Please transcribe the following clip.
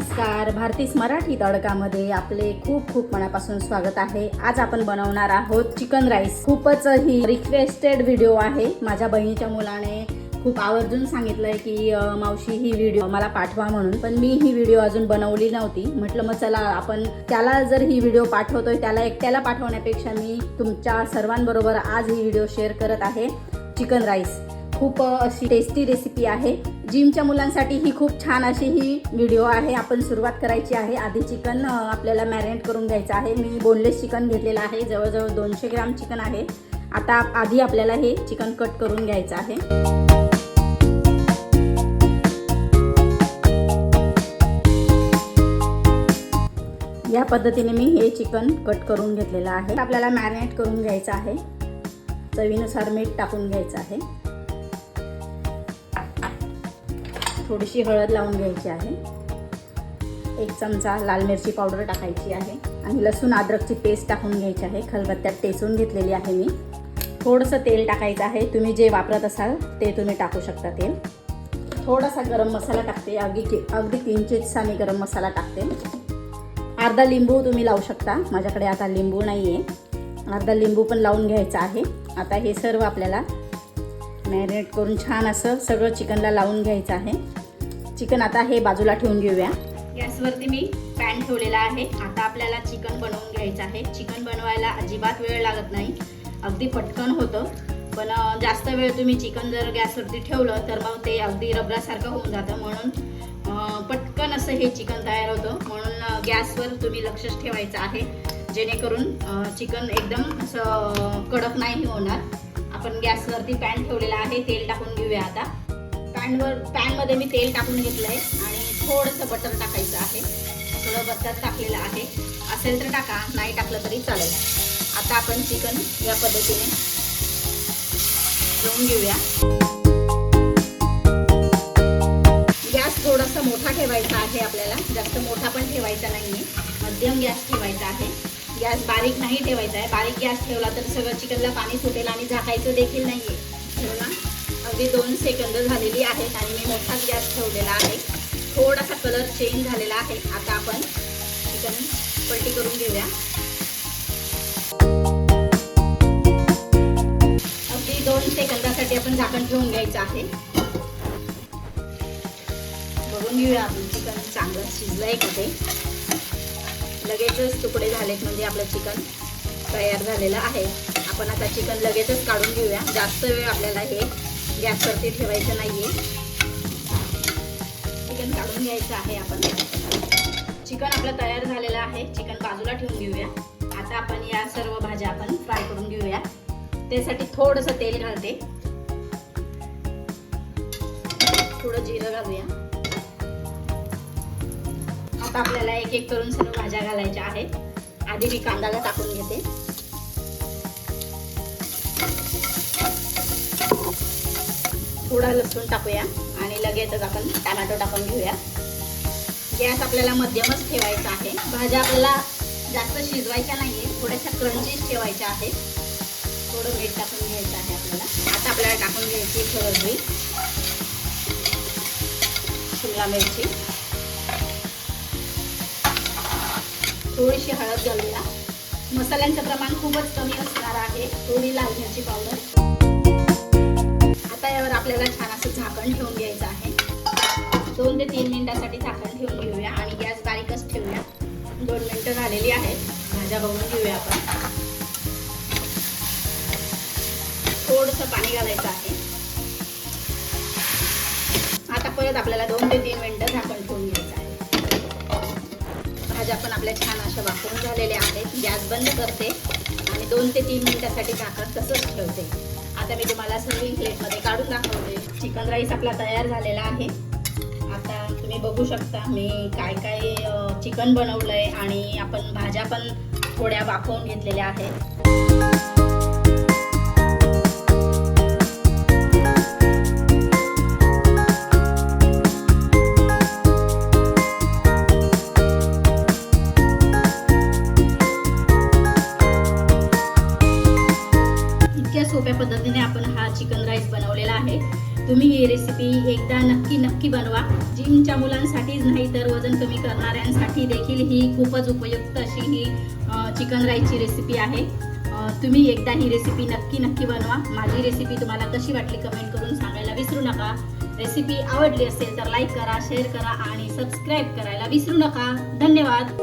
नमस्कार, भारतीस मराठी तडकामध्ये आपले खूप खूप मनापासून स्वागत आहे। आज आपण बनवणार आहोत चिकन राईस। खूपच ही रिक्वेस्टेड व्हिडिओ आहे। माझ्या बहिणीच्या मुलाने खूप आवर्जून सांगितलंय की मावशी ही व्हिडिओ मला पाठवा म्हणून, पण मी ही व्हिडिओ अजून बनवली नव्हती। म्हटलं मग चला आपण त्याला जर ही व्हिडिओ पाठवतोय त्याला एकट्याला पाठवण्यापेक्षा मी तुमच्या सर्वांबरोबर आज ही व्हिडिओ शेअर करत आहे। चिकन राईस खूप अशी टेस्टी रेसिपी आहे। जिमच्या मुलांसाठी ही खूप छान अशी ही व्हिडिओ आहे। आपण सुरुवात करायची आहे। आधी चिकन आपल्याला मॅरिनेट करून घ्यायचं आहे। मी बोनलेस चिकन घेतलेलं आहे, जवळजवळ 200 ग्राम चिकन आहे। आता आधी आपल्याला हे चिकन कट करून घ्यायचं आहे। या पद्धतीने मी हे चिकन कट करून घेतलेलं आहे। आपल्याला मॅरिनेट करून घ्यायचं आहे। चवीनुसार मीठ टाकून घ्यायचं आहे। थोडीशी हळद लावून घ्यायची आहे। 1 चमचा लाल मिरची पावडर टाकायची आहे आणि लसूण अद्रकची पेस्ट टाकून घ्यायची आहे। खलबत्त्यात टेचून घेतलेली आहे मी। थोडंसं तेल टाकायचं आहे। तुम्ही जे वापरत असाल ते तुम्ही टाकू शकता तेल। थोडासा गरम मसाला टाकते, अगदी किंचितसा मी गरम मसाला टाकते। अर्धा लिंबू तुम्ही लावू शकता, माझ्याकडे आता लिंबू नाही आहे। अर्धा लिंबू पण लावून घ्यायचा आहे। आता हे सर्व आपल्याला मॅरिनेट करून छान असं सगळं चिकनला लावून घ्यायचं आहे। चिकन आता हे बाजूला ठेवून घेऊया। गॅसवरती मी पॅन ठेवलेला आहे। आता आपल्याला चिकन बनवून घ्यायचं आहे। चिकन बनवायला अजिबात वेळ लागत नाही, अगदी पटकन होतं। पण जास्त वेळ तुम्ही चिकन जर गॅसवरती ठेवलं तर मग ते अगदी रबरासारखं होऊन जातं, म्हणून पटकन असं हे चिकन तयार होतं। म्हणून गॅसवर तुम्ही लक्षच ठेवायचं आहे, जेणेकरून चिकन एकदम असं कडक नाही होणार। आपण गॅसवरती पॅन ठेवलेला आहे। तेल टाकून घेऊया। आता पॅनमध्ये मी तेल टाकून घेतलं आहे आणि थोडंसं बटर टाकायचं आहे। थोडं बटर टाकलेलं आहे, असेल तर टाका, नाही टाकलं तरी चालेल। आता आपण चिकन या पद्धतीने घेऊन घेऊया। गॅस थोडासा मोठा ठेवायचा आहे आपल्याला, जास्त मोठा पण ठेवायचा नाही आहे, मध्यम गॅस ठेवायचा आहे। गॅस बारीक नाही ठेवायचा आहे। बारीक गॅस ठेवला तर सगळं चिकनला पाणी सुटेल आणि झाकायचं देखील नाही आहे। बघा, अगदी 2 सेकंद झालेली आहेत आणि मी मोठाच गॅस ठेवलेला आहे। थोडासा कलर चेंज झालेला आहे। आता आपण चिकन पलटी करून घेऊया। अगदी 2 सेकंदासाठी आपण झाकण ठेवून घ्यायचं आहे। बघून घेऊया आपण चिकन चांगलं शिजलंय का ते। लगेचच तुकडे झालेत म्हणजे आपलं चिकन तयार झालेलं आहे। आपण आता चिकन लगेचच काढून घेऊया। जास्त वेळ आपल्याला हे गॅसवरती ठेवायचं नाहीये। चिकन काढून घ्यायचं आहे आपण। चिकन आपलं तयार झालेलं आहे। चिकन बाजूला ठेवून घेऊया। आता आपण या सर्व भाज्या आपण फ्राय करून घेऊया। त्यासाठी थोडंसं तेल घालते, थोडं जिरं घालूया। आता आपल्याला एक एक करून सर्व भाज्या घालायच्या आहेत। आधी मी कांदा टाकून घेते। थोडा लसूण टाकूया आणि लगेचच आपण टोमॅटो टाकून घेऊया। गॅस आपल्याला मध्यमच ठेवायचा आहे। भाज्या आपल्याला जास्त शिजवायच्या नाहीये, थोड्याशा क्रंचीच ठेवायच्या आहेत। थोडं मीठ टाकून घ्यायचं आहे आपल्याला। आता आपल्याला टाकून घ्यायची हळद, शिमला मिरची, थोडीशी हळद घालूया। मसाल्यांचं प्रमाण खूपच कमी असणार आहे। थोडी लाल मिरची पावडर। आता यावर आपल्याला छान असं झाकण ठेवून घ्यायचं आहे। 2 ते 3 मिनिटांसाठी झाकण ठेवून घेऊया आणि गॅस बारीकच ठेवूया। 2 मिनिटं झालेली आहेत। भाज्या बघून घेऊया आपण। थोडंसं पाणी घालायचं आहे। आता परत आपल्याला 2 ते 3 मिनिटं झाकण ठेवून घ्यायचं आहे। भाज्या पण आपल्या छान अशा वाफवून झालेल्या आहेत। गॅस बंद करते आणि 2 ते 3 मिनिटांसाठी झाकण तसंच ठेवते। आता मी तुम्हाला सर्विंग प्लेटमध्ये काढून दाखवते। चिकन राईस आपला तयार झालेला आहे। आता तुम्ही बघू शकता मी काय काय चिकन बनवलंय आणि आपण भाज्या पण थोड्या वाफवून घेतलेल्या आहेत। सोप्या पद्धतीने आपण हा चिकन राईस बनवलेला आहे। तुम्ही ही रेसिपी एकदा नक्की बनवा. जिमच्या मुलांसाठीच नाही तर वजन कमी करणाऱ्यांसाठी देखील ही खूपच उपयुक्त अशी ही चिकन राईसची रेसिपी आहे. तुम्ही एकदा ही रेसिपी नक्की बनवा. माझी रेसिपी तुम्हाला कशी वाटली कमेंट करून सांगायला विसरू नका. रेसिपी आवडली असेल तर लाईक करा, शेअर करा आणि सबस्क्राईब करायला विसरू नका. धन्यवाद.